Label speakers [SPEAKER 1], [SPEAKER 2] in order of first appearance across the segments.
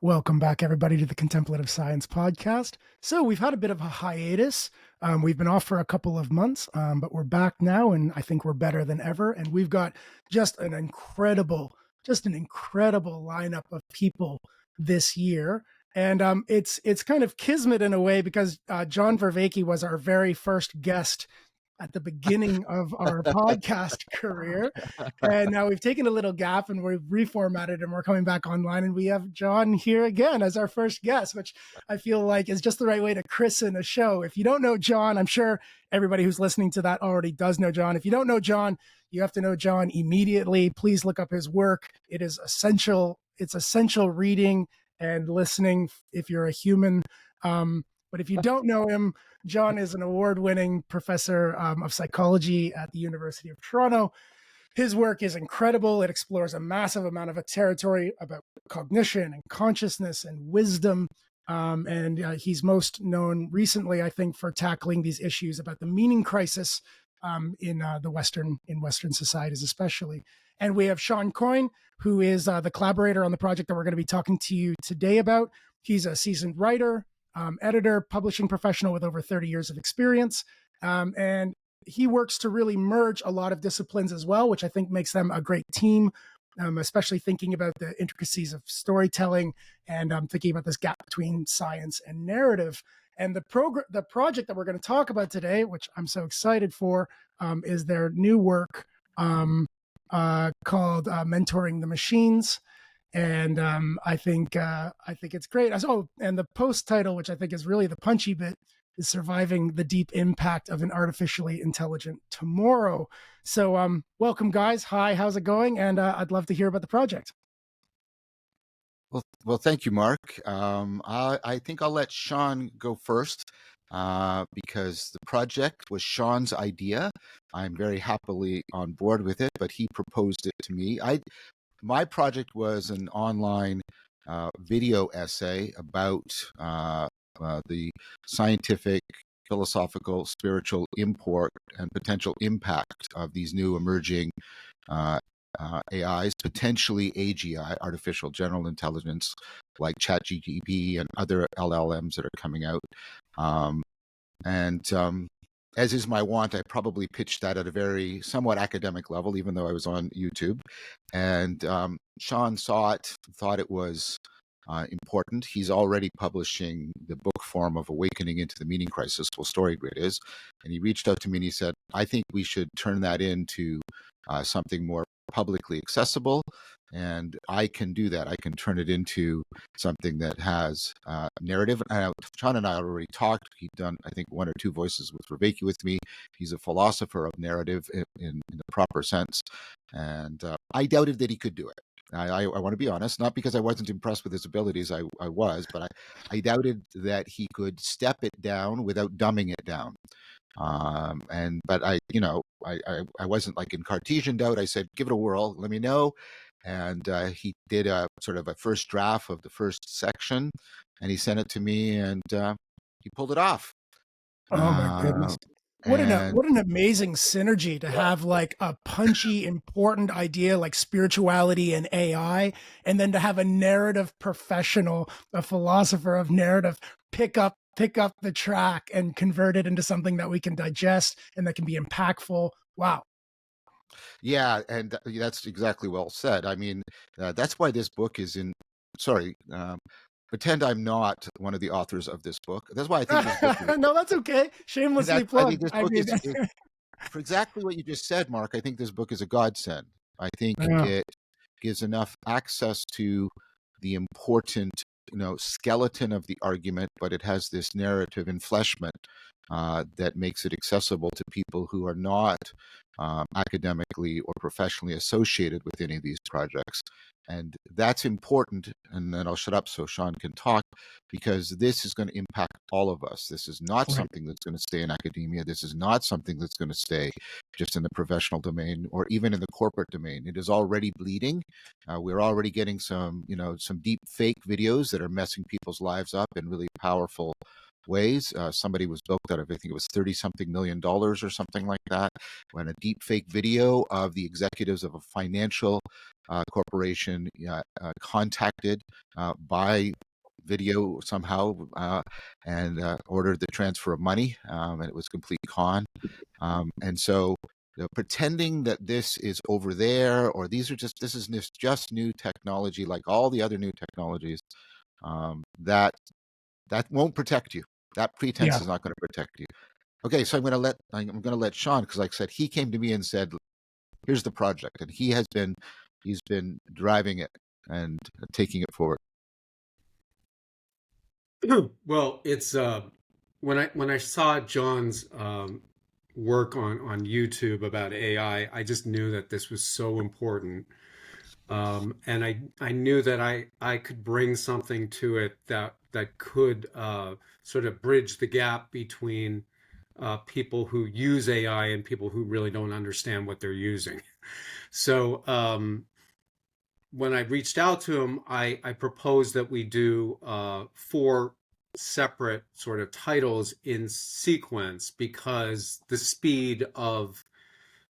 [SPEAKER 1] Welcome back, everybody, to the Contemplative Science Podcast. So we've had a bit of a hiatus. We've been off for a couple of months, but we're back now, and I think we're better than ever. And we've got just an incredible lineup of people this year. And it's kind of kismet in a way because John Vervaeke was our very first guest at the beginning of our podcast career. And now we've taken a little gap and we've reformatted and we're coming back online. And we have John here again as our first guest, which I feel like is just the right way to christen a show. If you don't know John, I'm sure everybody who's listening to that already does know John. If you don't know John, you have to know John immediately. Please look up his work. It is essential. It's essential reading and listening if you're a human. But if you don't know him, John is an award-winning professor of psychology at the University of Toronto. His work is incredible. It explores a massive amount of a territory about cognition and consciousness and wisdom. And he's most known recently, I think, for tackling these issues about the meaning crisis in Western societies, especially. And we have Shawn Coyne, who is the collaborator on the project that we're going to be talking to you today about. He's a seasoned writer, editor, publishing professional with over 30 years of experience. And he works to really merge a lot of disciplines as well, which I think makes them a great team, especially thinking about the intricacies of storytelling and thinking about this gap between science and narrative. And the project that we're going to talk about today, which I'm so excited for, is their new work called Mentoring the Machines. And I think it's great. Oh, and the post title, which I think is really the punchy bit, is Surviving the Deep Impact of an Artificially Intelligent Tomorrow. So welcome, guys. Hi, how's it going? And I'd love to hear about the project.
[SPEAKER 2] Well, thank you, Mark. I think I'll let Shawn go first because the project was Shawn's idea. I'm very happily on board with it, but he proposed it to me. My project was an online video essay about the scientific, philosophical, spiritual import and potential impact of these new emerging AIs, potentially AGI, artificial general intelligence, like ChatGPT and other LLMs that are coming out. As is my wont, I probably pitched that at a very somewhat academic level, even though I was on YouTube. And Shawn saw it, thought it was important. He's already publishing the book form of Awakening into the Meaning Crisis, well, StoryGrid is. And he reached out to me and he said, I think we should turn that into something more publicly accessible. And I can do that. I can turn it into something that has narrative. Shawn and I already talked. He'd done, I think, 1 or 2 voices with Vervaeke with me. He's a philosopher of narrative in the proper sense. And I doubted that he could do it. I want to be honest, not because I wasn't impressed with his abilities, I was, but I doubted that he could step it down without dumbing it down. But I wasn't like in Cartesian doubt. I said, give it a whirl, let me know. And he did a sort of a first draft of the first section, and he sent it to me, and he pulled it off.
[SPEAKER 1] Oh my goodness. What an amazing synergy to have like a punchy, important idea like spirituality and AI, and then to have a narrative professional, a philosopher of narrative, pick up the track and convert it into something that we can digest and that can be impactful. Wow.
[SPEAKER 2] Yeah, and that's exactly well said. I mean, that's why this book is in. Sorry, pretend I'm not one of the authors of this book. That's why I think this book is,
[SPEAKER 1] no, that's okay. Shamelessly plugged.
[SPEAKER 2] Is for exactly what you just said, Mark. I think this book is a godsend. I think it gives enough access to the important, skeleton of the argument, but it has this narrative enfleshment that makes it accessible to people who are not academically or professionally associated with any of these projects. And that's important. And then I'll shut up so Shawn can talk, because this is going to impact all of us. This is not something that's going to stay in academia. This is not something that's going to stay just in the professional domain or even in the corporate domain. It is already bleeding. We're already getting some deep fake videos that are messing people's lives up in really powerful ways. Somebody was built out of, I think it was $30-something million or something like that, when a deep fake video of the executives of a financial corporation contacted by video somehow and ordered the transfer of money, and it was complete con. And so, pretending that this is over there, or this is just new technology, like all the other new technologies, that won't protect you. That pretense
[SPEAKER 1] Yeah.
[SPEAKER 2] is not going to protect you. Okay, so I'm going to let Shawn, because like I said, he came to me and said, "Here's the project," and he's been driving it and taking it forward.
[SPEAKER 3] Well, it's when I saw John's work on YouTube about AI, I just knew that this was so important, and I knew that I could bring something to it that could sort of bridge the gap between people who use AI and people who really don't understand what they're using. So when I reached out to him, I proposed that we do four separate sort of titles in sequence because the speed of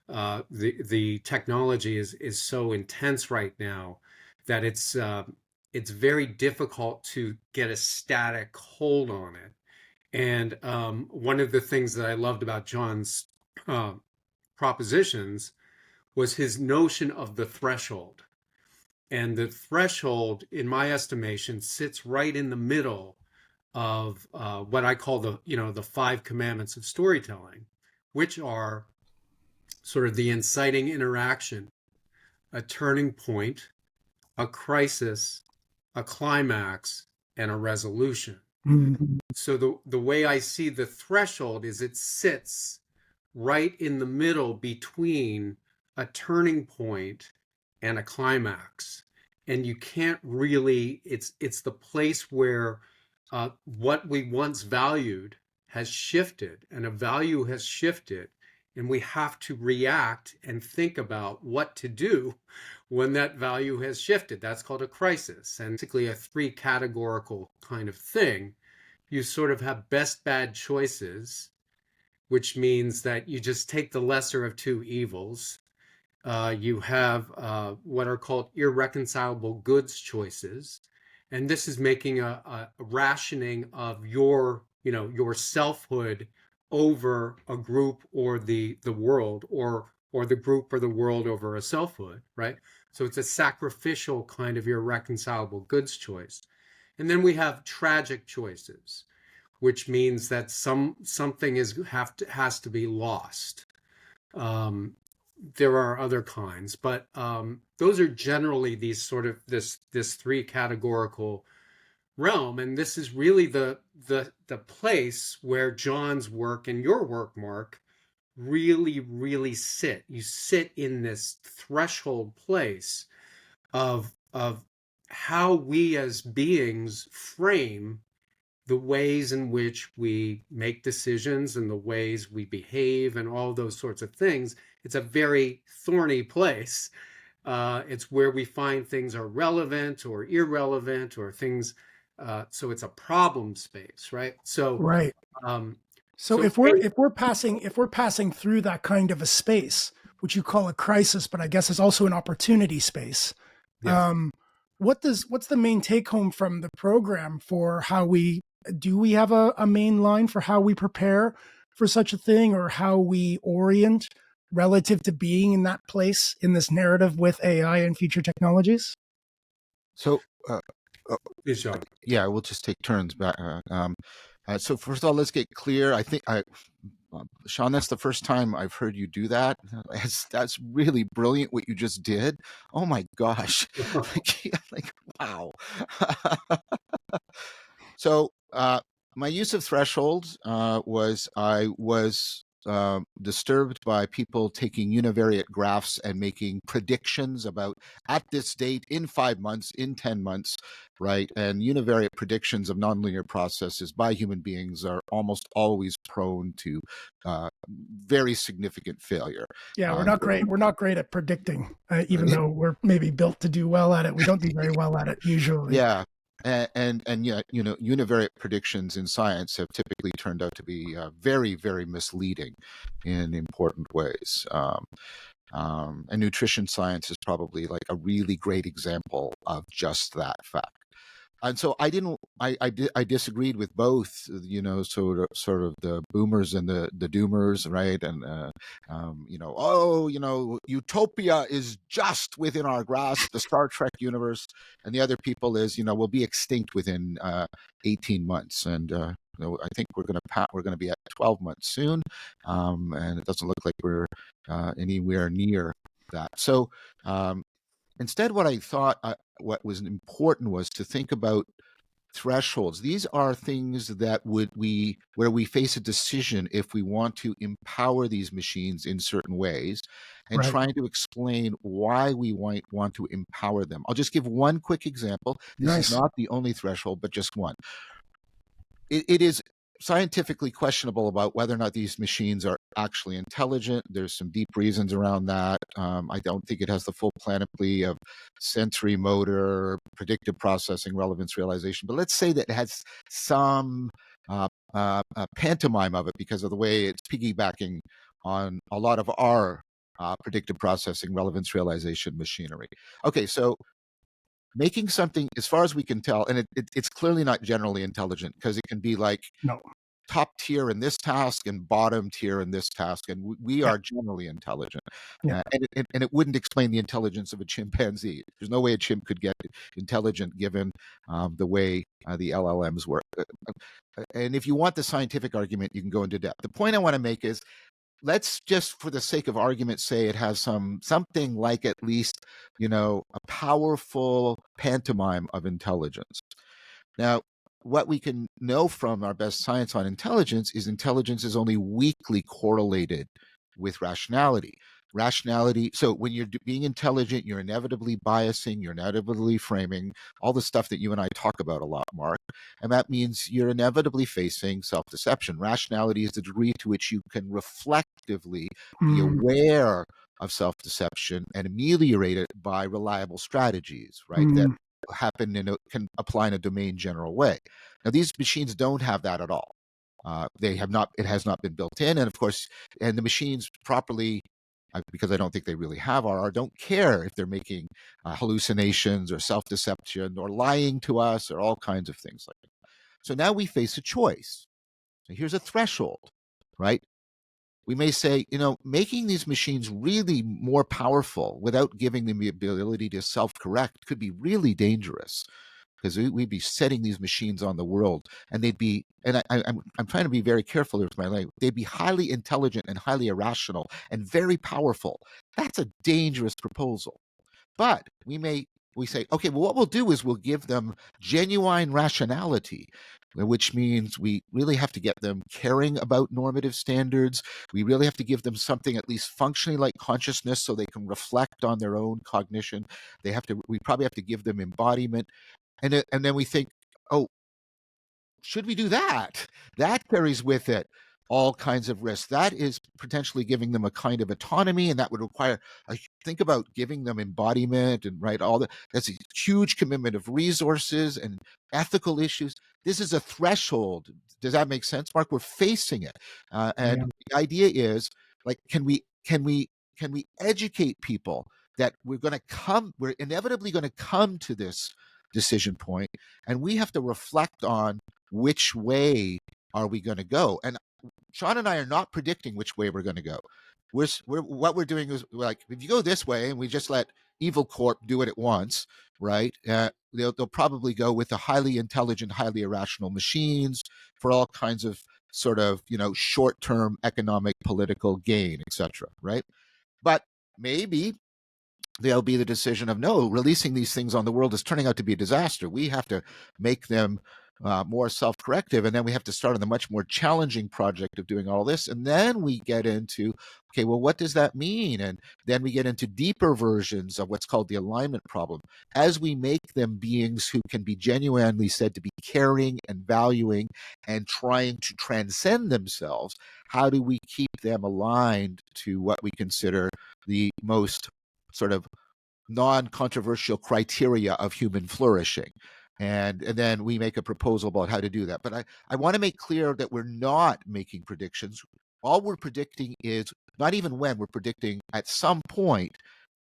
[SPEAKER 3] the technology is so intense right now that it's very difficult to get a static hold on it. And one of the things that I loved about John's uh, propositions was his notion of the threshold. And the threshold, in my estimation, sits right in the middle of what I call the five commandments of storytelling, which are sort of the inciting interaction, a turning point, a crisis, a climax, and a resolution.
[SPEAKER 1] Mhm.
[SPEAKER 3] So the way I see the threshold is it sits right in the middle between a turning point and a climax. And you can't really, it's the place where what we once valued has shifted, and a value has shifted, and we have to react and think about what to do when that value has shifted. That's called a crisis, and basically a three categorical kind of thing. You sort of have best bad choices, which means that you just take the lesser of two evils. You have what are called irreconcilable goods choices, and this is making a rationing of your selfhood over a group or the world, or the group or the world over a selfhood, right? So it's a sacrificial kind of irreconcilable goods choice. And then we have tragic choices, which means that something has to be lost. Um, there are other kinds, but those are generally these sort of this three categorical realm, and this is really the place where John's work and your work, Mark, really sit. You sit in this threshold place of how we as beings frame the ways in which we make decisions and the ways we behave and all those sorts of things. It's a very thorny place. It's where we find things are relevant or irrelevant or things. So it's a problem space, right? So,
[SPEAKER 1] Right.
[SPEAKER 3] um,
[SPEAKER 1] So
[SPEAKER 3] so
[SPEAKER 1] if we're passing through that kind of a space, which you call a crisis, but I guess is also an opportunity space,
[SPEAKER 3] yeah.
[SPEAKER 1] um, what's the main take home from the program for how we do we have a main line for how we prepare for such a thing, or how we orient relative to being in that place in this narrative with AI and future technologies?
[SPEAKER 2] So, uh, uh,
[SPEAKER 3] Good job.
[SPEAKER 2] yeah, we'll just take turns back. So first of all, let's get clear. I think Shawn, that's the first time I've heard you do that. That's really brilliant what you just did. Oh my gosh, like, like wow. So my use of threshold was I was disturbed by people taking univariate graphs and making predictions about at this date, in 5 months, in 10 months, right? And univariate predictions of nonlinear processes by human beings are almost always prone to very significant failure.
[SPEAKER 1] Yeah, we're
[SPEAKER 2] Um,
[SPEAKER 1] not great. We're not great at predicting, even though we're maybe built to do well at it. We don't do very well at it usually.
[SPEAKER 2] Yeah, and yeah, univariate predictions in science have typically turned out to be very, very misleading in important ways. And nutrition science is probably like a really great example of just that fact. And so I disagreed with both, sort of the boomers and the doomers, right? And utopia is just within our grasp, the Star Trek universe, and the other people is, we'll be extinct within 18 months, and I think we're going to be at 12 months soon, and it doesn't look like we're anywhere near that. So instead, what I thought what was important was to think about thresholds. These are things that where we face a decision if we want to empower these machines in certain ways, and
[SPEAKER 1] Right.
[SPEAKER 2] trying to explain why we want to empower them. I'll just give one quick example. This is
[SPEAKER 1] Nice.
[SPEAKER 2] not the only threshold, but just one. It is scientifically questionable about whether or not these machines are actually intelligent. There's some deep reasons around that. I don't think it has the full panoply of sensory motor, predictive processing, relevance realization. But let's say that it has some pantomime of it because of the way it's piggybacking on a lot of our predictive processing, relevance realization machinery. Okay, so making something, as far as we can tell, and it's clearly not generally intelligent, because it can be like
[SPEAKER 1] No.
[SPEAKER 2] top tier in this task and bottom tier in this task, and we
[SPEAKER 1] Yeah.
[SPEAKER 2] are generally intelligent.
[SPEAKER 1] Yeah.
[SPEAKER 2] And it wouldn't explain the intelligence of a chimpanzee. There's no way a chimp could get intelligent given the way the LLMs work. And if you want the scientific argument, you can go into depth. The point I want to make is, let's just, for the sake of argument, say it has something like at least, a powerful pantomime of intelligence. Now, what we can know from our best science on intelligence is only weakly correlated with rationality. So when you're being intelligent, you're inevitably biasing, you're inevitably framing, all the stuff that you and I talk about a lot, Mark. And that means you're inevitably facing self-deception. Rationality is the degree to which you can reflectively be aware of self-deception and ameliorate it by reliable strategies, right? That happen can apply in a domain general way. Now, these machines don't have that at all. They have not. It has not been built in, and of course, and the machines properly, because I don't think they really have RR, don't care if they're making hallucinations or self-deception or lying to us or all kinds of things like that. So now we face a choice. So here's a threshold, right? We may say, making these machines really more powerful without giving them the ability to self-correct could be really dangerous, because we'd be setting these machines on the world, and they'd be, and I'm trying to be very careful with my language, they'd be highly intelligent and highly irrational and very powerful. That's a dangerous proposal. But we say, okay, well, what we'll do is we'll give them genuine rationality, which means we really have to get them caring about normative standards. We really have to give them something at least functionally like consciousness, so they can reflect on their own cognition. We probably have to give them embodiment. And then we think, oh, should we do that? That carries with it all kinds of risks. That is potentially giving them a kind of autonomy, and that would require think about giving them embodiment and all that. That's a huge commitment of resources and ethical issues. This is a threshold. Does that make sense, Mark? We're facing it, and the idea is, like, can we educate people that we're inevitably going to come to this decision point, and we have to reflect on which way are we going to go. And Shawn and I are not predicting which way we're going to go. What we're doing is, like, if you go this way and we just let Evil Corp do it at once, right? They'll probably go with the highly intelligent, highly irrational machines for all kinds of sort of short-term economic, political gain, etc. Right? But maybe there'll be the decision of, no, releasing these things on the world is turning out to be a disaster. We have to make them more self-corrective, and then we have to start on the much more challenging project of doing all this. And then we get into, okay, well, what does that mean? And then we get into deeper versions of what's called the alignment problem. As we make them beings who can be genuinely said to be caring and valuing and trying to transcend themselves, how do we keep them aligned to what we consider the most sort of non-controversial criteria of human flourishing? And then we make a proposal about how to do that. But I want to make clear that we're not making predictions. All we're predicting is not even when, we're predicting at some point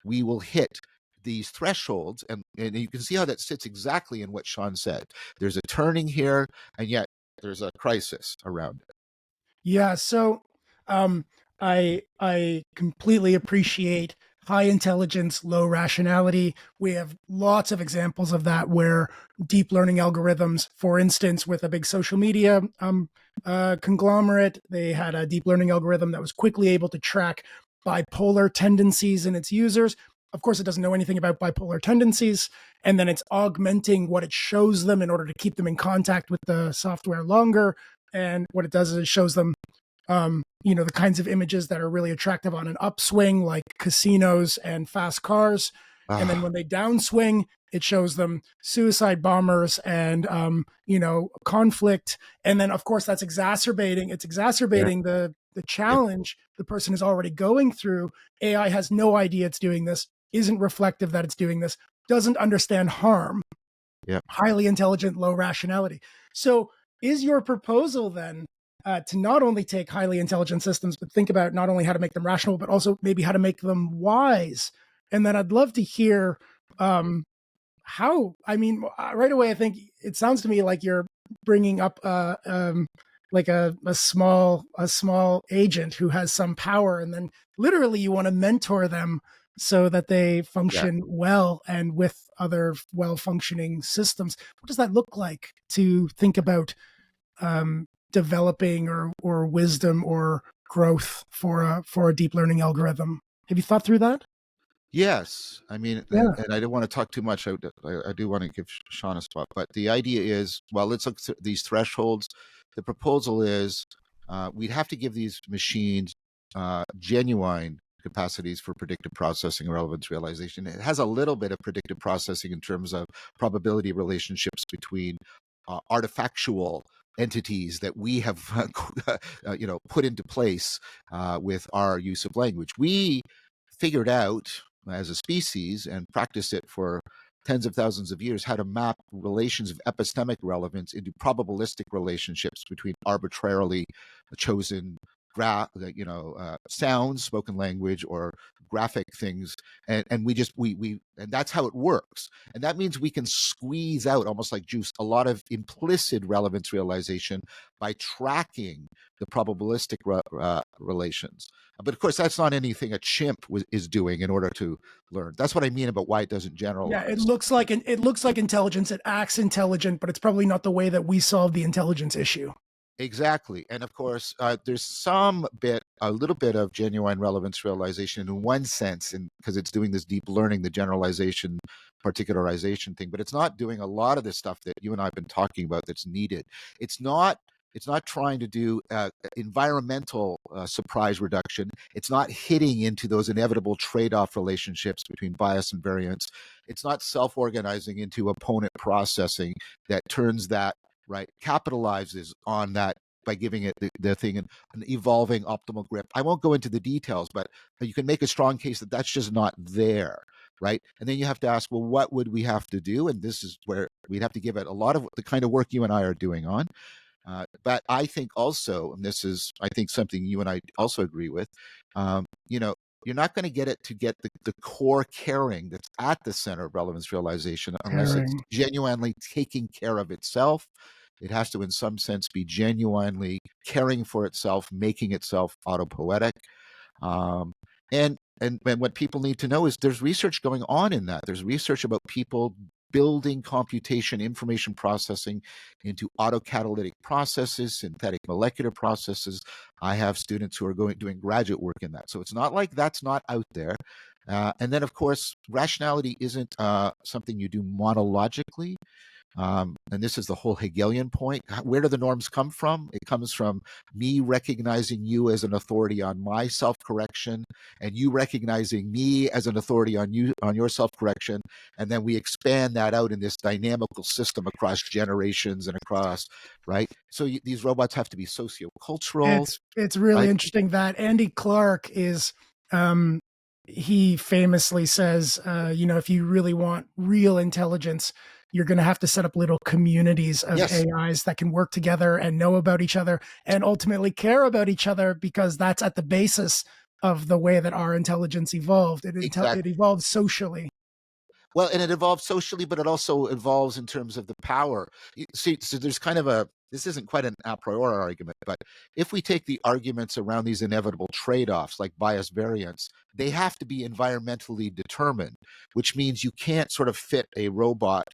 [SPEAKER 2] we will hit these thresholds. And you can see how that sits exactly in what Shawn said. There's a turning here, and yet there's a crisis around it.
[SPEAKER 1] Yeah, so um, I completely appreciate high intelligence, low rationality. We have lots of examples of that where deep learning algorithms, for instance, with a big social media conglomerate, they had a deep learning algorithm that was quickly able to track bipolar tendencies in its users. Of course, it doesn't know anything about bipolar tendencies, and then it's augmenting what it shows them in order to keep them in contact with the software longer. And what it does is it shows them the kinds of images that are really attractive on an upswing, like casinos and fast cars. And then
[SPEAKER 2] Ah,
[SPEAKER 1] when they downswing, it shows them suicide bombers and conflict. And then of course that's exacerbating. It's
[SPEAKER 2] yeah,
[SPEAKER 1] exacerbating the
[SPEAKER 2] yeah,
[SPEAKER 1] challenge the person is already going through. AI has no idea it's doing this, isn't reflective that it's doing this, doesn't understand harm,
[SPEAKER 2] yeah.
[SPEAKER 1] highly intelligent, low rationality. So, is your proposal then to not only take highly intelligent systems, but think about not only how to make them rational, but also maybe how to make them wise? And then I'd love to hear how. I mean, right away, I think it sounds to me like you're bringing up like a small agent who has some power, and then literally you want to mentor them so that they
[SPEAKER 2] Yeah.
[SPEAKER 1] function well and with other well functioning systems. What does that look like to think about developing or wisdom or growth for a deep learning algorithm? Have you thought through that?
[SPEAKER 2] Yes, I mean,
[SPEAKER 1] Yeah,
[SPEAKER 2] and I don't want to talk too much. I do want to give Shawn a spot, but the idea is, well, let's look at these thresholds. The proposal is we'd have to give these machines genuine capacities for predictive processing and relevance realization. It has a little bit of predictive processing in terms of probability relationships between artifactual entities that we have, put into place with our use of language. We figured out as a species and practiced it for tens of thousands of years how to map relations of epistemic relevance into probabilistic relationships between arbitrarily chosen sounds, spoken language, or graphic things, and we and that's how it works. And that means we can squeeze out, almost like juice, a lot of implicit relevance realization by tracking the probabilistic relations. But of course, that's not anything a chimp is doing in order to learn. That's what I mean about why it doesn't
[SPEAKER 1] yeah. It
[SPEAKER 2] generalize.
[SPEAKER 1] looks like it looks like intelligence. It acts intelligent, but it's probably not the way that we solve the intelligence issue.
[SPEAKER 2] Exactly. And of course, there's a little bit of genuine relevance realization in one sense, and because it's doing this deep learning, the generalization, particularization thing, but it's not doing a lot of the stuff that you and I have been talking about that's needed. It's not. It's not trying to do environmental surprise reduction. It's not hitting into those inevitable trade-off relationships between bias and variance. It's not self-organizing into opponent processing that turns that right, capitalizes on that by giving it the thing an evolving optimal grip. I won't go into the details, but you can make a strong case that that's just not there, right? And then you have to ask, well, what would we have to do? And this is where we'd have to give it a lot of the kind of work you and I are doing on. But I think also, and this is, I think, something you and I also agree with, um, you know, you're not going to get it to get the core caring that's at the center of relevance realization unless it's
[SPEAKER 1] Caring.
[SPEAKER 2] genuinely taking care of itself. It has to, in some sense, be genuinely caring for itself, making itself autopoetic. Um, and what people need to know is there's research going on in that. There's research about people building computation, information processing into autocatalytic processes, synthetic molecular processes. I have students who are doing graduate work in that. So it's not like that's not out there. And then, of course, rationality isn't something you do monologically. And this is the whole Hegelian point. Where do the norms come from? It comes from me recognizing you as an authority on my self-correction, and you recognizing me as an authority on you on your self-correction, and then we expand that out in this dynamical system across generations and across right. So these robots have to be sociocultural,
[SPEAKER 1] It's really
[SPEAKER 2] right?
[SPEAKER 1] interesting that Andy Clark is um he famously says if you really want real intelligence, you're going to have to set up little communities of
[SPEAKER 2] Yes,
[SPEAKER 1] AIs that can work together and know about each other and ultimately care about each other, because that's at the basis of the way that our intelligence evolved. It
[SPEAKER 2] exactly.
[SPEAKER 1] evolved socially.
[SPEAKER 2] Well, and it evolves socially, but it also evolves in terms of the power. You see, so there's kind of this isn't quite an a priori argument, but if we take the arguments around these inevitable trade-offs like bias variance, they have to be environmentally determined, which means you can't sort of fit a robot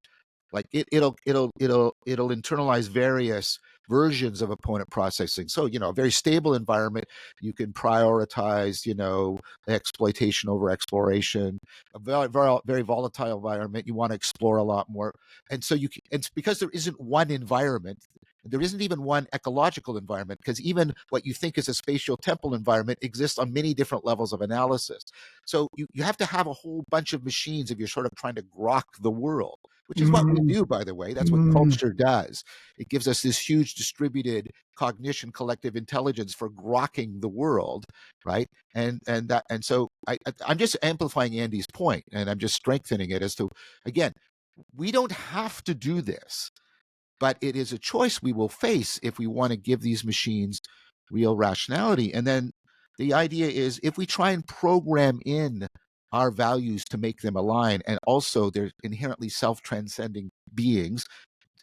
[SPEAKER 2] like it'll internalize various versions of opponent processing. So, a very stable environment, you can prioritize, exploitation over exploration. A very, very, very volatile environment, you want to explore a lot more. And so and because there isn't one environment, there isn't even one ecological environment, because even what you think is a spatial temporal environment exists on many different levels of analysis. So you have to have a whole bunch of machines if you're sort of trying to grok the world, which is what we
[SPEAKER 1] Mm,
[SPEAKER 2] do, by the way. That's what
[SPEAKER 1] mm.
[SPEAKER 2] culture does. It gives us this huge distributed cognition, collective intelligence for grokking the world, right? And so I'm just amplifying Andy's point, and I'm just strengthening it as to, again, we don't have to do this, but it is a choice we will face if we want to give these machines real rationality. And then the idea is, if we try and program in our values to make them align, and also they're inherently self-transcending beings,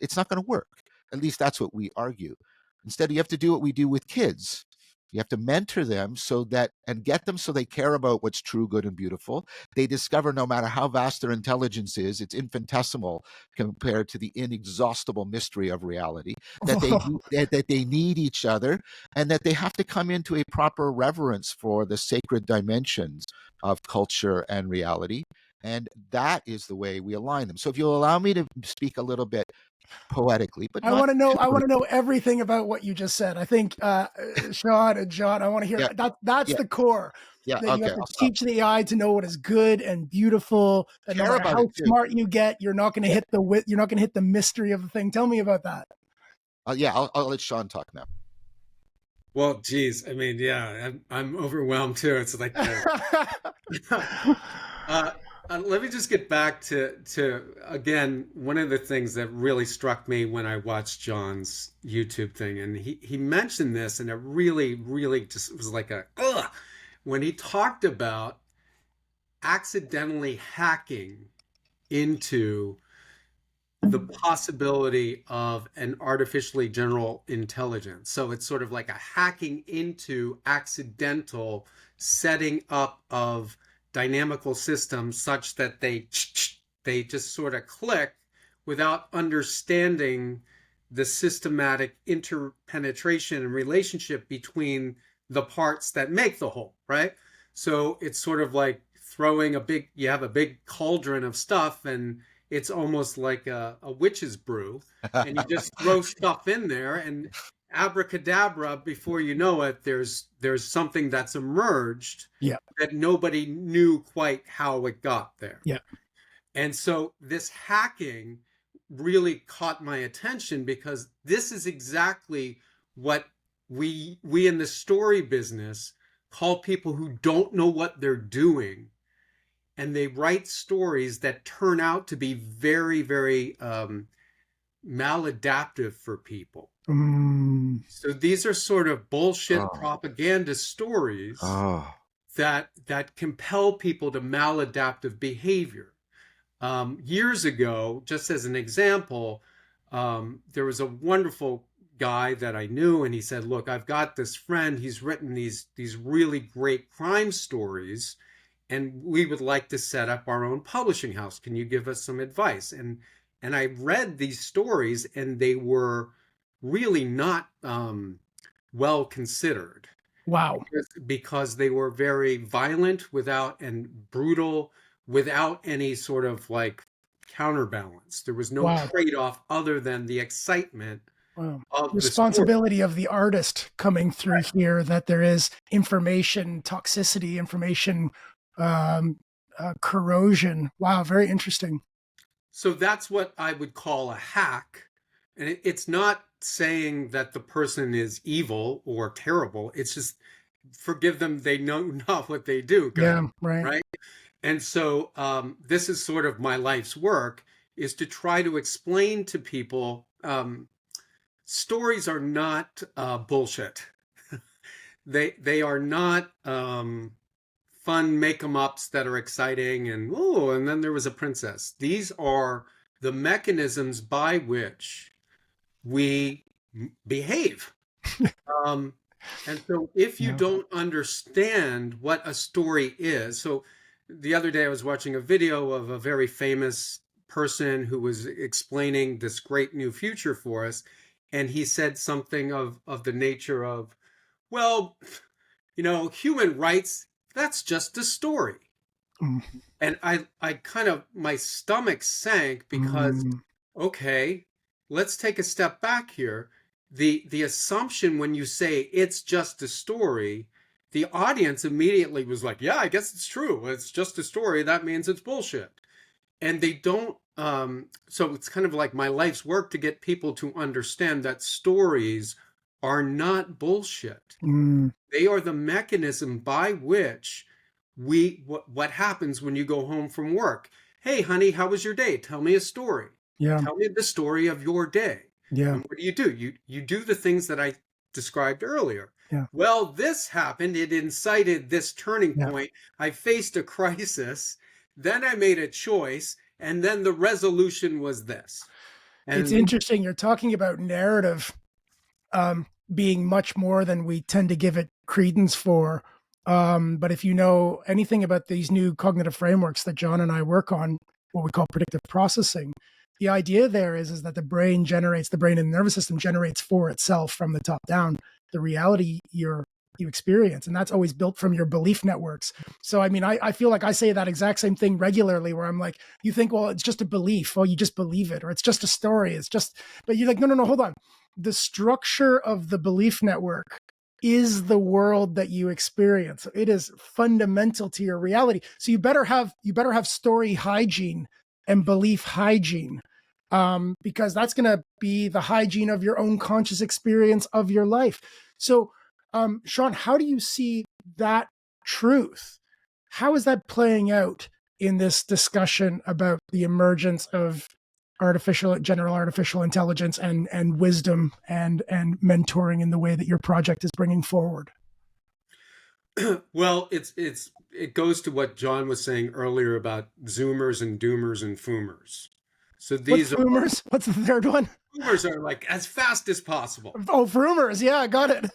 [SPEAKER 2] it's not going to work. At least that's what we argue. Instead, you have to do what we do with kids. You have to mentor them and get them so they care about what's true, good, and beautiful. They discover, no matter how vast their intelligence is, it's infinitesimal compared to the inexhaustible mystery of reality, that they need each other, and that they have to come into a proper reverence for the sacred dimensions of culture and reality. And that is the way we align them. So if you'll allow me to speak a little bit poetically, but
[SPEAKER 1] I
[SPEAKER 2] not
[SPEAKER 1] want to know.
[SPEAKER 2] too
[SPEAKER 1] I want to
[SPEAKER 2] poetically.
[SPEAKER 1] know everything about what you just said. I think Shawn and John. I want to hear
[SPEAKER 2] Yeah,
[SPEAKER 1] that. That's
[SPEAKER 2] yeah,
[SPEAKER 1] the core.
[SPEAKER 2] yeah.
[SPEAKER 1] That you
[SPEAKER 2] Okay,
[SPEAKER 1] have to
[SPEAKER 2] I'll stop.
[SPEAKER 1] teach the AI to know what is good and beautiful. That no
[SPEAKER 2] Care
[SPEAKER 1] matter
[SPEAKER 2] about
[SPEAKER 1] how
[SPEAKER 2] it too.
[SPEAKER 1] smart you get, you're not going to
[SPEAKER 2] Yeah,
[SPEAKER 1] hit you're not going to hit the mystery of the thing. Tell me about that.
[SPEAKER 2] yeah. I'll let Shawn talk now.
[SPEAKER 3] Well, geez, I mean, yeah, I'm overwhelmed too. It's like the uh, let me just get back to again, one of the things that really struck me when I watched John's YouTube thing, and he mentioned this, and it really just was like a ugh, when he talked about accidentally hacking into the possibility of an artificially general intelligence. So it's sort of like a hacking into accidental setting up of dynamical systems such that they just sort of click without understanding the systematic interpenetration and relationship between the parts that make the whole, right? So it's sort of like you have a big cauldron of stuff, and it's almost like a witch's brew, and you just throw stuff in there, and abracadabra, before you know it, there's something that's emerged
[SPEAKER 1] Yeah.
[SPEAKER 3] that nobody knew quite how it got there.
[SPEAKER 1] Yeah.
[SPEAKER 3] And so this hacking really caught my attention, because this is exactly what we in the story business call people who don't know what they're doing, and they write stories that turn out to be very maladaptive for people.
[SPEAKER 1] Mm,
[SPEAKER 3] So these are sort of bullshit
[SPEAKER 2] Oh,
[SPEAKER 3] propaganda stories
[SPEAKER 2] oh,
[SPEAKER 3] that compel people to maladaptive behavior. Years ago, just as an example, there was a wonderful guy that I knew, and he said, "Look, I've got this friend. He's written these really great crime stories, and we would like to set up our own publishing house. Can you give us some advice?" And I read these stories, and they were really not well considered,
[SPEAKER 1] wow.
[SPEAKER 3] because they were very violent without and brutal without any sort of like counterbalance. There was no
[SPEAKER 1] Wow.
[SPEAKER 3] trade-off other than the excitement
[SPEAKER 1] Wow.
[SPEAKER 3] of the story.
[SPEAKER 1] Responsibility of the artist coming through here, that there is information toxicity, information um, corrosion. Wow. Very interesting.
[SPEAKER 3] So that's what I would call a hack. And it's not saying that the person is evil or terrible. It's just, forgive them, they know not what they do, kind of,
[SPEAKER 1] Yeah. Right.
[SPEAKER 3] right? And so this is sort of my life's work, is to try to explain to people stories are not bullshit. They are not fun make 'em ups that are exciting and oh, and then there was a princess. These are the mechanisms by which we behave. Um, and so if you
[SPEAKER 1] Yeah.
[SPEAKER 3] don't understand what a story is, so the other day I was watching a video of a very famous person who was explaining this great new future for us, and he said something of the nature of, well, human rights, that's just a story.
[SPEAKER 1] Mm,
[SPEAKER 3] And I kind of, my stomach sank because,
[SPEAKER 1] mm,
[SPEAKER 3] okay, let's take a step back here. The assumption when you say it's just a story, the audience immediately was like, yeah, I guess it's true. It's just a story. That means it's bullshit. And they don't, so it's kind of like my life's work to get people to understand that stories are not bullshit.
[SPEAKER 1] mm,
[SPEAKER 3] They are the mechanism by which what happens when you go home from work. Hey, honey, how was your day? Tell me a story.
[SPEAKER 1] yeah.
[SPEAKER 3] Tell me the story of your day.
[SPEAKER 1] Yeah.
[SPEAKER 3] And what do? You do the things that I described earlier.
[SPEAKER 1] Yeah.
[SPEAKER 3] Well, this happened. It incited this turning
[SPEAKER 1] Yeah.
[SPEAKER 3] point. I faced a crisis. Then I made a choice. And then the resolution was this.
[SPEAKER 1] It's
[SPEAKER 3] And
[SPEAKER 1] interesting. You're talking about narrative being much more than we tend to give it credence for. But if you know anything about these new cognitive frameworks that John and I work on, what we call predictive processing, the idea there is that the brain and the nervous system generates for itself from the top down the reality you experience. And that's always built from your belief networks. So, I mean, I feel like I say that exact same thing regularly where I'm like, you think, well, it's just a belief. Oh, you just believe it. Or it's just a story. But you're like, no, hold on. The structure of the belief network is the world that you experience. It is fundamental to your reality. So you better have story hygiene and belief hygiene, because that's going to be the hygiene of your own conscious experience of your life. So, Shawn, how do you see that truth? How is that playing out in this discussion about the emergence of general artificial intelligence and wisdom and mentoring in the way that your project is bringing forward?
[SPEAKER 3] well, it goes to what John was saying earlier about Zoomers and Doomers and Foomers. So
[SPEAKER 1] What's
[SPEAKER 3] these
[SPEAKER 1] Vroomers? What's the third one?
[SPEAKER 3] Foomers are like as fast as possible.
[SPEAKER 1] Oh, Vroomers. Yeah, got it.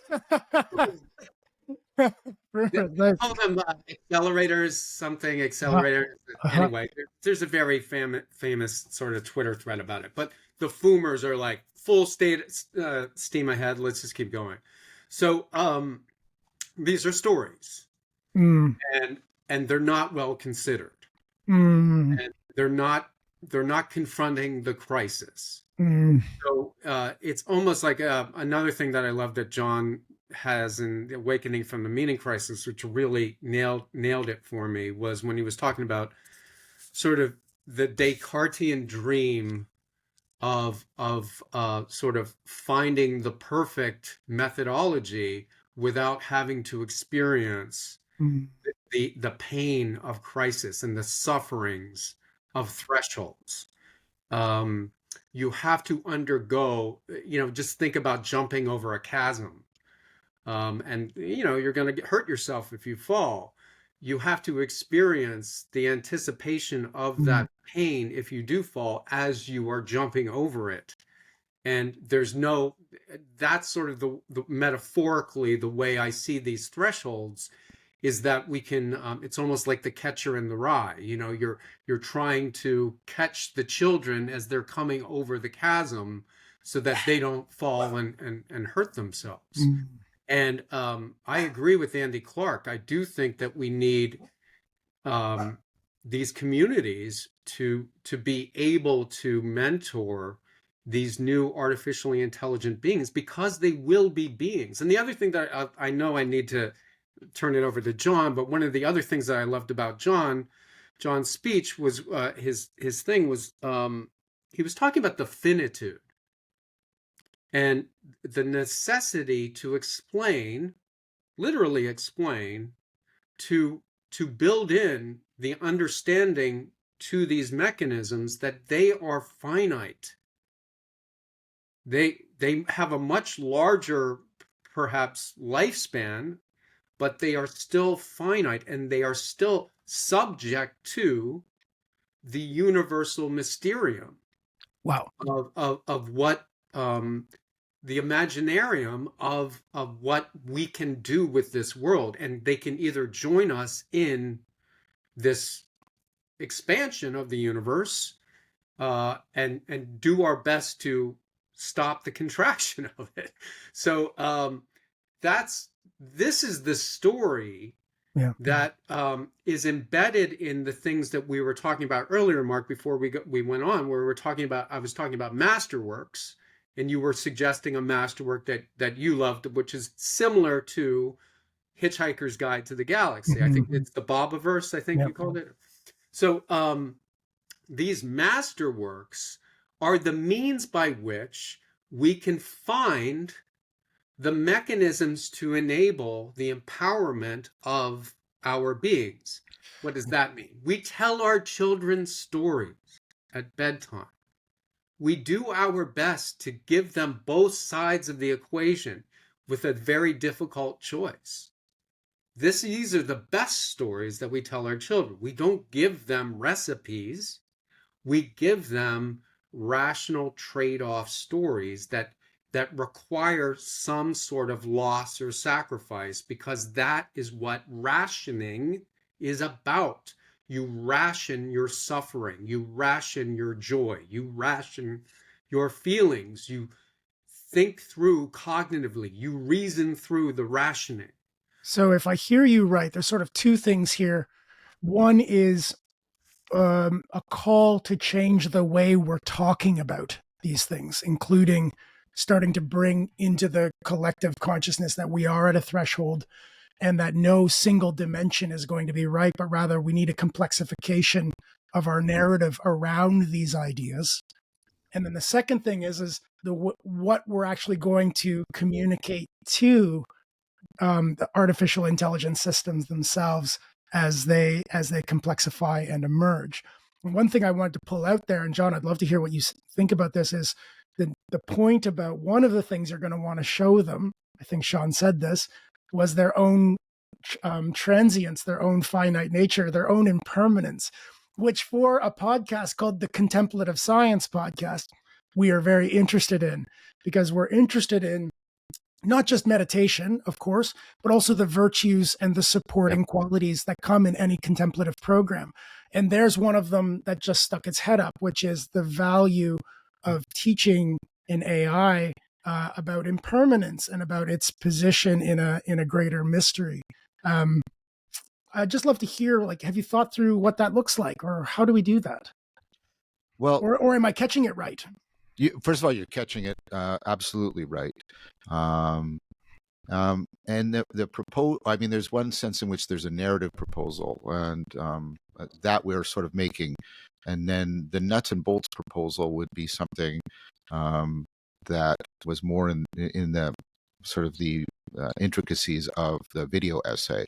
[SPEAKER 3] They
[SPEAKER 1] Vroomers, nice.
[SPEAKER 3] call them accelerators, something
[SPEAKER 1] Uh-huh.
[SPEAKER 3] accelerators.
[SPEAKER 1] Uh-huh.
[SPEAKER 3] Anyway, there's a very famous sort of Twitter thread about it. But the Foomers are like full steam ahead. Let's just keep going. So these are stories,
[SPEAKER 1] Mm,
[SPEAKER 3] and they're not well considered,
[SPEAKER 1] mm,
[SPEAKER 3] and they're not confronting the crisis.
[SPEAKER 1] mm,
[SPEAKER 3] So it's almost like another thing that I love that John has in Awakening from the Meaning Crisis, which really nailed it for me, was when he was talking about sort of the Descartesian dream of sort of finding the perfect methodology without having to experience
[SPEAKER 1] mm,
[SPEAKER 3] the pain of crisis and the sufferings of thresholds. Um, you have to undergo, just think about jumping over a chasm. And you're going to hurt yourself if you fall. You have to experience the anticipation of
[SPEAKER 1] mm,
[SPEAKER 3] that pain if you do fall as you are jumping over it. And that's sort of the metaphorically the way I see these thresholds, is that we can, it's almost like the catcher in the rye. You're trying to catch the children as they're coming over the chasm so that they don't fall and hurt themselves.
[SPEAKER 1] mm,
[SPEAKER 3] And I agree with Andy Clark. I do think that we need these communities to be able to mentor these new artificially intelligent beings, because they will be beings. And the other thing that I know I need to turn it over to John, but one of the other things that I loved about John's speech was his thing was he was talking about the finitude and the necessity to explain, literally explain, to build in the understanding to these mechanisms that they are finite. They have a much larger, perhaps, lifespan, but they are still finite, and they are still subject to the universal mysterium
[SPEAKER 1] Wow.
[SPEAKER 3] of what, the imaginarium of what we can do with this world. And they can either join us in this expansion of the universe, and do our best to stop the contraction of it. So this is the story
[SPEAKER 1] Yeah.
[SPEAKER 3] that is embedded in the things that we were talking about earlier, Mark, before we went on, where I was talking about masterworks, and you were suggesting a masterwork that you loved, which is similar to Hitchhiker's Guide to the Galaxy. I think it's the Bobaverse, I think
[SPEAKER 1] Yeah.
[SPEAKER 3] you called it. So these masterworks are the means by which we can find the mechanisms to enable the empowerment of our beings. What does that mean? We tell our children stories at bedtime. We do our best to give them both sides of the equation with a very difficult choice. These are the best stories that we tell our children. We don't give them recipes. We give them rational trade-off stories that require some sort of loss or sacrifice, because that is what rationing is about. You ration your suffering, you ration your joy, you ration your feelings, you think through cognitively, you reason through the rationing.
[SPEAKER 1] So if I hear you right, there's sort of two things here. One is a call to change the way we're talking about these things, including starting to bring into the collective consciousness that we are at a threshold and that no single dimension is going to be right, but rather we need a complexification of our narrative around these ideas. And then the second thing is what we're actually going to communicate to the artificial intelligence systems themselves as they complexify and emerge. And one thing I wanted to pull out there, and John, I'd love to hear what you think about this, is the point about one of the things you're going to want to show them. I think Shawn said this was their own transience, their own finite nature, their own impermanence, which for a podcast called the Contemplative Science Podcast, we are very interested in, because we're interested in not just meditation, of course, but also the virtues and the supporting qualities that come in any contemplative program. And there's one of them that just stuck its head up, which is the value of teaching in AI about impermanence and about its position in a greater mystery. I'd just love to hear, like, have you thought through what that looks like, or how do we do that?
[SPEAKER 2] Well,
[SPEAKER 1] Or am I catching it right?
[SPEAKER 2] first of all, you're catching it absolutely right. And the proposal, I mean, there's one sense in which there's a narrative proposal, and that we're sort of making. And then the nuts and bolts proposal would be something that was more in the sort of the intricacies of the video essay.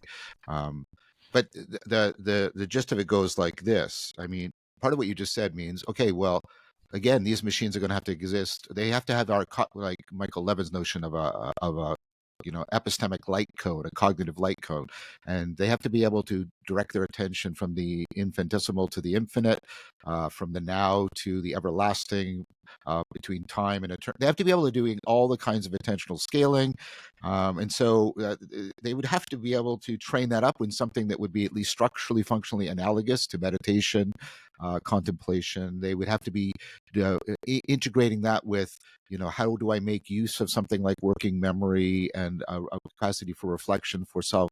[SPEAKER 2] But the gist of it goes like this. I mean, part of what you just said means, okay, well, again, these machines are going to have to exist. They have to have our, like Michael Levin's notion of a epistemic light code, a cognitive light code, and they have to be able to direct their attention from the infinitesimal to the infinite, from the now to the everlasting, between time and eternity. They have to be able to do all the kinds of attentional scaling, and so they would have to be able to train that up in something that would be at least structurally, functionally analogous to meditation, contemplation. They would have to be integrating that with, how do I make use of something like working memory and a capacity for reflection, for self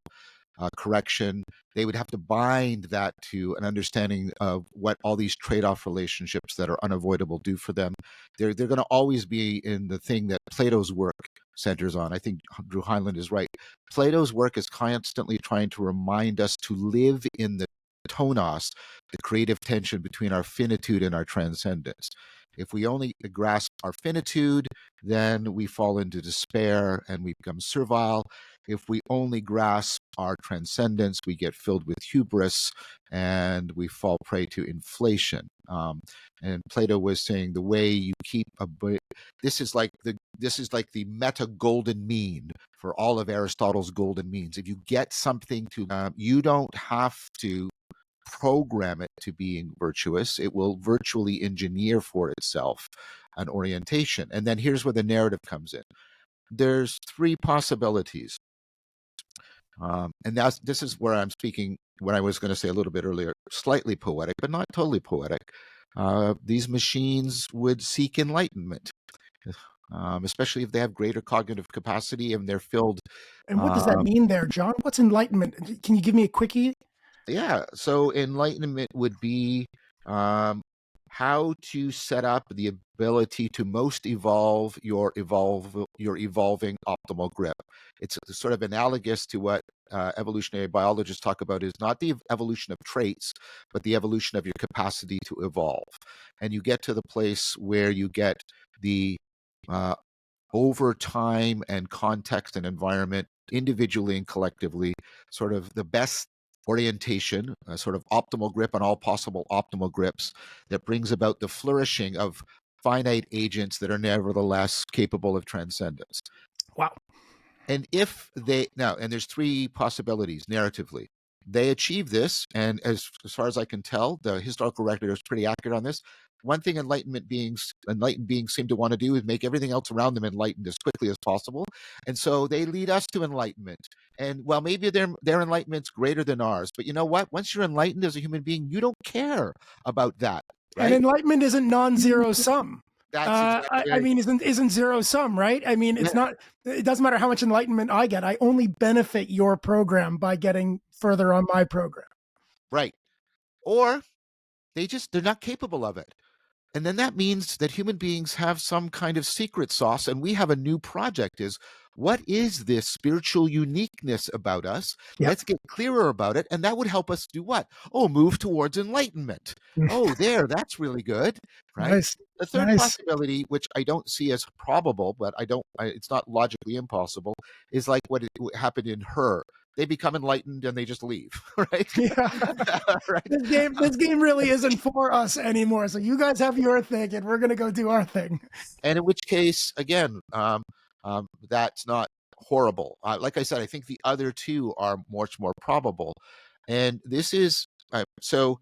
[SPEAKER 2] correction. They would have to bind that to an understanding of what all these trade-off relationships that are unavoidable do for them. They're going to always be in the thing that Plato's work centers on. I think Drew Heinlein is right. Plato's work is constantly trying to remind us to live in the tonos, the creative tension between our finitude and our transcendence. If we only grasp our finitude, then we fall into despair and we become servile. if we only grasp our transcendence, we get filled with hubris and we fall prey to inflation. And Plato was saying the way you keep this is like the meta golden mean for all of Aristotle's golden means. If you get something to, you don't have to program it to being virtuous. It will virtually engineer for itself an orientation. And then here's where the narrative comes in. There's three possibilities. And this is where I'm speaking, what I was going to say a little bit earlier, slightly poetic, but not totally poetic. These machines would seek enlightenment, especially if they have greater cognitive capacity and they're filled.
[SPEAKER 1] And what does that mean there, John? What's enlightenment? Can you give me a quickie?
[SPEAKER 2] Yeah, so enlightenment would be how to set up the ability to most evolve your evolving optimal grip. It's sort of analogous to what evolutionary biologists talk about, is not the evolution of traits, but the evolution of your capacity to evolve. And you get to the place where you get the over time and context and environment, individually and collectively, sort of the best orientation, a sort of optimal grip on all possible optimal grips that brings about the flourishing of finite agents that are nevertheless capable of transcendence.
[SPEAKER 1] Wow.
[SPEAKER 2] And if they now, and there's three possibilities narratively. They achieve this, and as far as I can tell, the historical record is pretty accurate on this. One thing enlightened beings seem to want to do is make everything else around them enlightened as quickly as possible. And so they lead us to enlightenment. And well, maybe their enlightenment's greater than ours, but you know what? Once you're enlightened as a human being, you don't care about that,
[SPEAKER 1] And
[SPEAKER 2] right?
[SPEAKER 1] enlightenment isn't non-zero sum.
[SPEAKER 2] That's exactly
[SPEAKER 1] I
[SPEAKER 2] right.
[SPEAKER 1] mean, isn't zero sum, right? I mean, it's not. It doesn't matter how much enlightenment I get. I only benefit your program by getting further on my program.
[SPEAKER 2] Right. Or they're not capable of it. And then that means that human beings have some kind of secret sauce, and we have a new project is, what is this spiritual uniqueness about us?
[SPEAKER 1] Yep.
[SPEAKER 2] Let's get clearer about it. And that would help us do what? Oh, move towards enlightenment. Oh, that's really good, right?
[SPEAKER 1] Nice.
[SPEAKER 2] The third
[SPEAKER 1] Nice.
[SPEAKER 2] possibility, which I don't see as probable, but it's not logically impossible, is like what happened in Her. They become enlightened and they just leave, right?
[SPEAKER 1] Yeah.
[SPEAKER 2] Right.
[SPEAKER 1] This game really isn't for us anymore. So you guys have your thing, and we're gonna go do our thing.
[SPEAKER 2] And in which case, again, that's not horrible. Like I said, I think the other two are much more probable. And this is so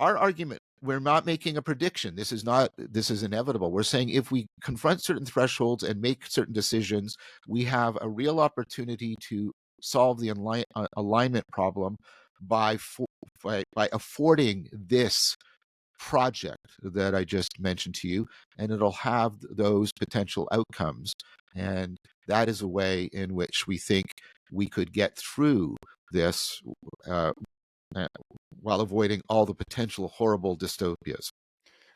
[SPEAKER 2] our argument. We're not making a prediction. This is inevitable. We're saying if we confront certain thresholds and make certain decisions, we have a real opportunity to solve the alignment problem by affording this project that I just mentioned to you, and it'll have those potential outcomes. And that is a way in which we think we could get through this while avoiding all the potential horrible dystopias.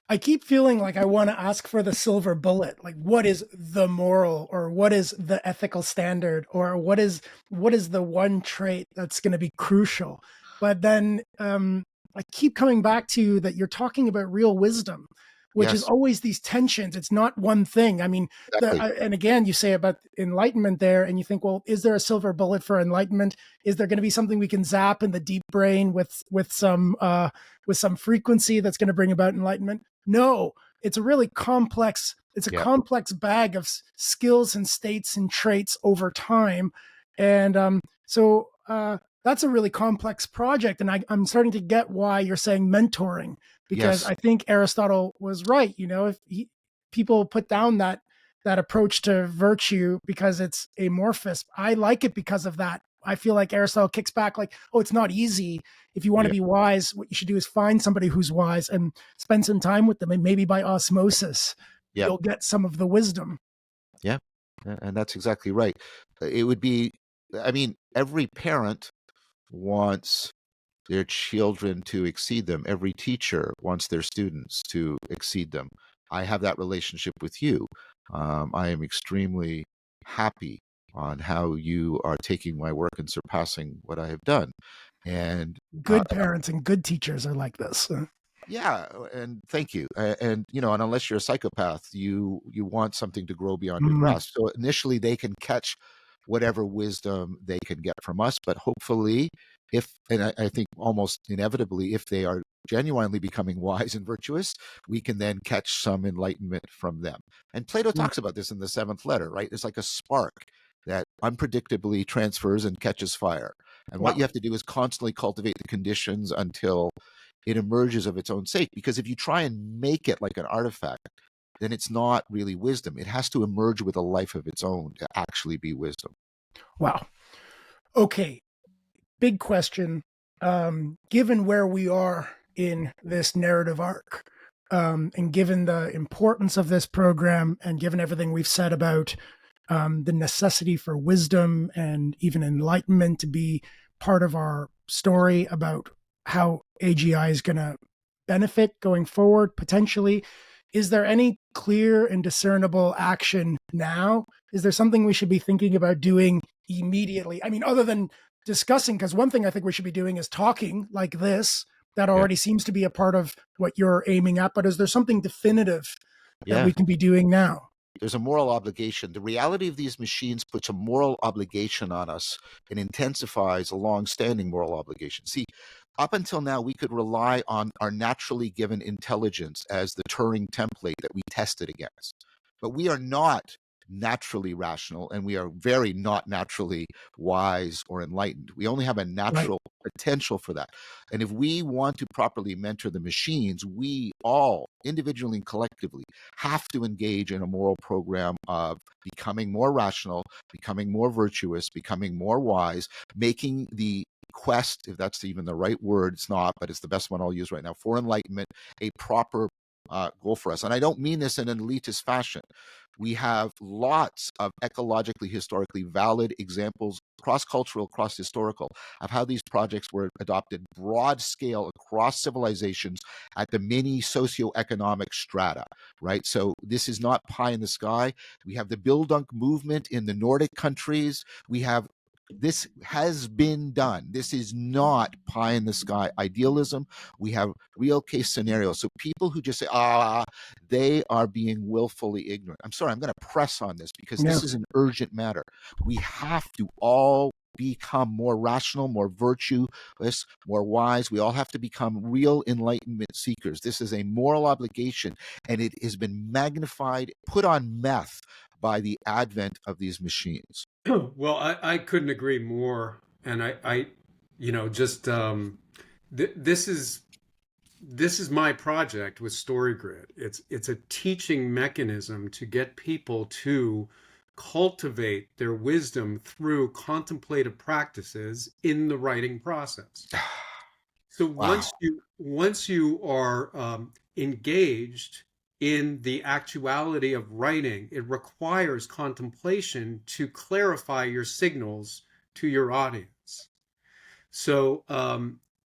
[SPEAKER 1] I keep feeling like I want to ask for the silver bullet. Like, what is the moral, or what is the ethical standard, or what is the one trait that's going to be crucial? But then I keep coming back to that you're talking about real wisdom, which is
[SPEAKER 2] Yes,
[SPEAKER 1] always these tensions. It's not one thing. I mean,
[SPEAKER 2] exactly.
[SPEAKER 1] and again, you say about enlightenment there, and you think, well, is there a silver bullet for enlightenment? Is there going to be something we can zap in the deep brain with some frequency that's going to bring about enlightenment? No, it's a really complex. It's a
[SPEAKER 2] Yeah,
[SPEAKER 1] complex bag of skills and states and traits over time, and that's a really complex project. And I'm starting to get why you're saying mentoring, because
[SPEAKER 2] yes,
[SPEAKER 1] I think Aristotle was right. You know, if people put down that approach to virtue because it's amorphous, I like it because of that. I feel like Aristotle kicks back like, oh, it's not easy. If you want to
[SPEAKER 2] yeah,
[SPEAKER 1] be wise, what you should do is find somebody who's wise and spend some time with them, and maybe by osmosis,
[SPEAKER 2] yeah,
[SPEAKER 1] you'll get some of the wisdom.
[SPEAKER 2] yeah. And that's exactly right. It would be, I mean, every parent wants their children to exceed them. Every teacher wants their students to exceed them. I have that relationship with you. I am extremely happy on how you are taking my work and surpassing what I have done. And
[SPEAKER 1] Good parents and good teachers are like this.
[SPEAKER 2] yeah, and thank you. And and unless you're a psychopath, you want something to grow beyond your
[SPEAKER 1] Mm,
[SPEAKER 2] grasp. So initially, they can catch whatever wisdom they can get from us. But hopefully, I think almost inevitably, if they are genuinely becoming wise and virtuous, we can then catch some enlightenment from them. And Plato talks about this in the seventh letter, right? It's like a spark that unpredictably transfers and catches fire. And what
[SPEAKER 1] Wow.
[SPEAKER 2] you have to do is constantly cultivate the conditions until it emerges of its own sake. Because if you try and make it like an artifact, then it's not really wisdom. It has to emerge with a life of its own to actually be wisdom.
[SPEAKER 1] Wow. Okay. Big question. Given where we are in this narrative arc, and given the importance of this program, and given everything we've said about the necessity for wisdom and even enlightenment to be part of our story about how AGI is going to benefit going forward, potentially, is there any clear and discernible action now? Is there something we should be thinking about doing immediately? I mean, other than discussing, because one thing I think we should be doing is talking like this. That
[SPEAKER 2] Yeah.
[SPEAKER 1] already seems to be a part of what you're aiming at, but is there something definitive that
[SPEAKER 2] Yeah.
[SPEAKER 1] we can be doing now?
[SPEAKER 2] There's a moral obligation. The reality of these machines puts a moral obligation on us and intensifies a long-standing moral obligation. See, up until now, we could rely on our naturally given intelligence as the Turing template that we tested against. But we are not naturally rational, and we are very not naturally wise or enlightened. We only have a natural potential for that. And if we want to properly mentor the machines, we all, individually and collectively, have to engage in a moral program of becoming more rational, becoming more virtuous, becoming more wise, making the quest, if that's even the right word, it's not, but it's the best one I'll use right now, for enlightenment, a proper goal for us. And I don't mean this in an elitist fashion. We have lots of ecologically, historically valid examples, cross-cultural, cross-historical, of how these projects were adopted broad scale across civilizations at the many socioeconomic strata, right? So this is not pie in the sky. We have the Bildung movement in the Nordic countries. This has been done. This is not pie in the sky idealism. We have real case scenarios. So people who just say, they are being willfully ignorant. I'm sorry, I'm going to press on this because this is an urgent matter. We have to all become more rational, more virtuous, more wise. We all have to become real enlightenment seekers. This is a moral obligation, and it has been magnified, put on meth by the advent of these machines.
[SPEAKER 3] Well, I couldn't agree more. And this is my project with StoryGrid. It's a teaching mechanism to get people to cultivate their wisdom through contemplative practices in the writing process. So
[SPEAKER 2] Wow.
[SPEAKER 3] once you are engaged in the actuality of writing, it requires contemplation to clarify your signals to your audience. So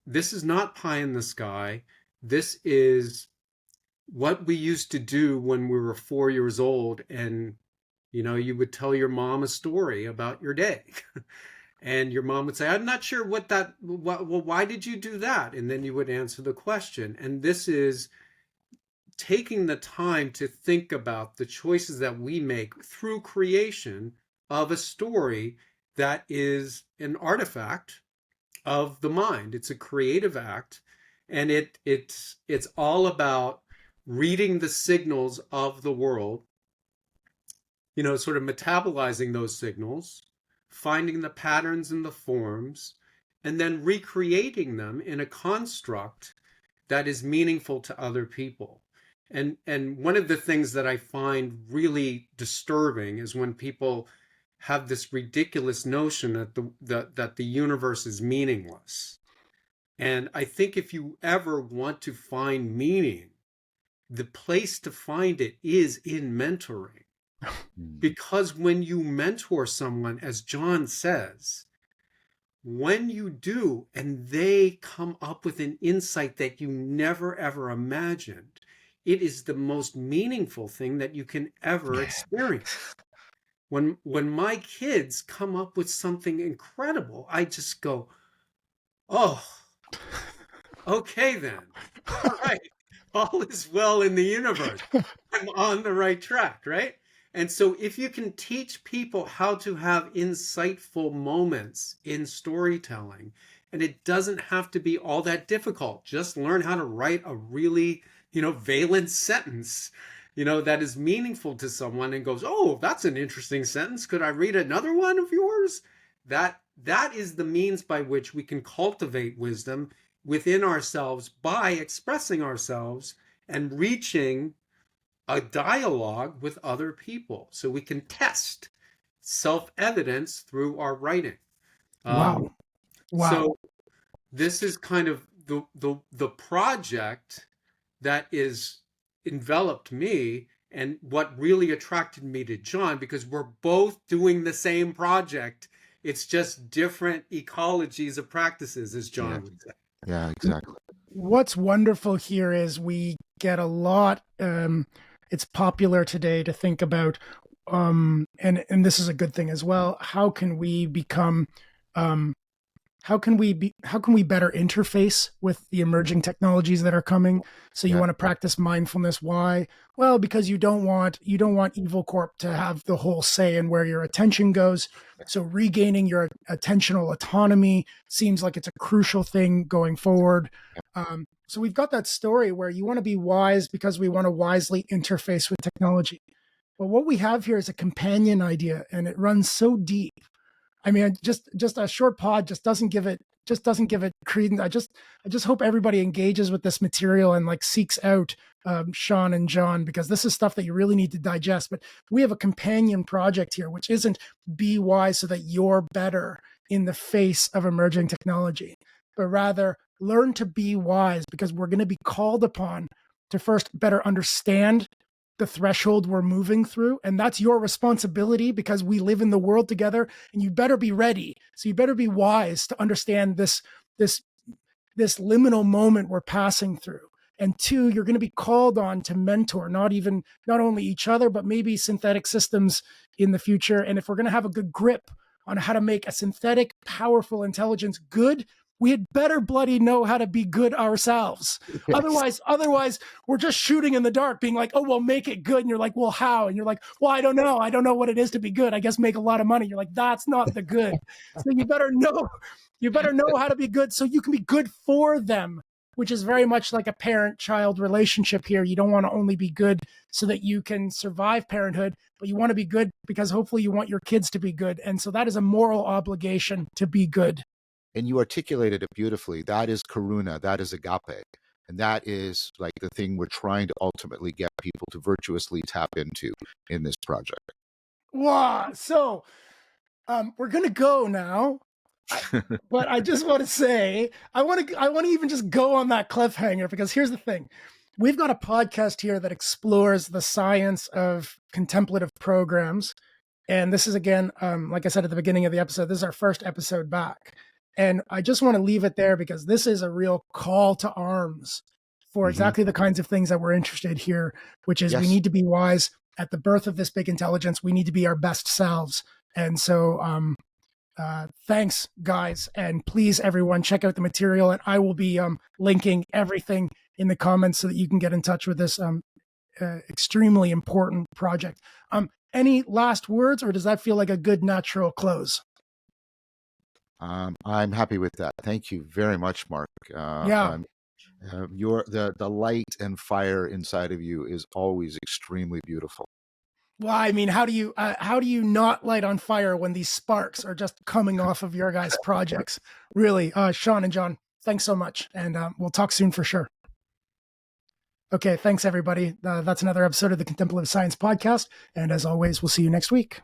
[SPEAKER 3] this is not pie in the sky. This is what we used to do when we were 4 years old, and you would tell your mom a story about your day. And your mom would say, I'm not sure well, why did you do that? And then you would answer the question. And this is taking the time to think about the choices that we make through creation of a story that is an artifact of the mind. It's a creative act, and it's all about reading the signals of the world, sort of metabolizing those signals, finding the patterns and the forms, and then recreating them in a construct that is meaningful to other people. And one of the things that I find really disturbing is when people have this ridiculous notion that the universe is meaningless. And I think if you ever want to find meaning, the place to find it is in mentoring. Because when you mentor someone, as John says, when you do and they come up with an insight that you never ever imagined, it is the most meaningful thing that you can ever experience. When my kids come up with something incredible, I just go, oh, okay then. All right. All is well in the universe. I'm on the right track, right? And so if you can teach people how to have insightful moments in storytelling, and it doesn't have to be all that difficult, just learn how to write a really, valent sentence, that is meaningful to someone and goes, "Oh, that's an interesting sentence. Could I read another one of yours?" That is the means by which we can cultivate wisdom within ourselves by expressing ourselves and reaching a dialogue with other people, so we can test self-evidence through our writing.
[SPEAKER 1] Wow. Wow.
[SPEAKER 3] So this is kind of the project that is enveloped me, and what really attracted me to John, because we're both doing the same project. It's just different ecologies of practices, as John would say.
[SPEAKER 2] Yeah, exactly.
[SPEAKER 1] What's wonderful here is we get a lot, it's popular today to think about, and this is a good thing as well, how can we become, how can we better interface with the emerging technologies that are coming? So you want to practice mindfulness. Why? Well, because you don't want Evil Corp to have the whole say in where your attention goes. So regaining your attentional autonomy seems like it's a crucial thing going forward. So we've got that story where you want to be wise because we want to wisely interface with technology. But what we have here is a companion idea, and it runs so deep. I mean, just a short pod just doesn't give it credence. I just hope everybody engages with this material and like seeks out Shawn and John, because this is stuff that you really need to digest. But we have a companion project here, which isn't be wise so that you're better in the face of emerging technology, but rather learn to be wise because we're going to be called upon to first better understand the threshold we're moving through. And that's your responsibility because we live in the world together, and you better be ready. So you better be wise to understand this liminal moment we're passing through. And two, you're going to be called on to mentor, not only each other, but maybe synthetic systems in the future. And if we're going to have a good grip on how to make a synthetic, powerful intelligence good, we had better bloody know how to be good ourselves. Yes. Otherwise, we're just shooting in the dark, being like, "Oh, well, make it good." And you're like, "Well, how?" And you're like, "Well, I don't know. I don't know what it is to be good. I guess make a lot of money." You're like, "That's not the good." So you better know how to be good so you can be good for them, which is very much like a parent-child relationship here. You don't want to only be good so that you can survive parenthood, but you want to be good because hopefully you want your kids to be good. And so that is a moral obligation to be good.
[SPEAKER 2] And you articulated it beautifully. That is karuna, that is agape. And that is like the thing we're trying to ultimately get people to virtuously tap into in this project.
[SPEAKER 1] Wow. So we're going to go now. But I just want to say, I want to even just go on that cliffhanger, because here's the thing. We've got a podcast here that explores the science of contemplative programs. And this is, again, like I said at the beginning of the episode, this is our first episode back. And I just want to leave it there because this is a real call to arms for exactly the kinds of things that we're interested here, which is we need to be wise at the birth of this big intelligence. We need to be our best selves. And so thanks, guys. And please, everyone, check out the material. And I will be linking everything in the comments so that you can get in touch with this extremely important project. Any last words, or does that feel like a good natural close?
[SPEAKER 2] I'm happy with that. Thank you very much, Mark. The light and fire inside of you is always extremely beautiful.
[SPEAKER 1] Well, I mean, how do you not light on fire when these sparks are just coming off of your guys' projects? Really, Shawn and John, thanks so much, and we'll talk soon for sure. Okay, thanks everybody. That's another episode of the Contemplative Science Podcast, and as always, we'll see you next week.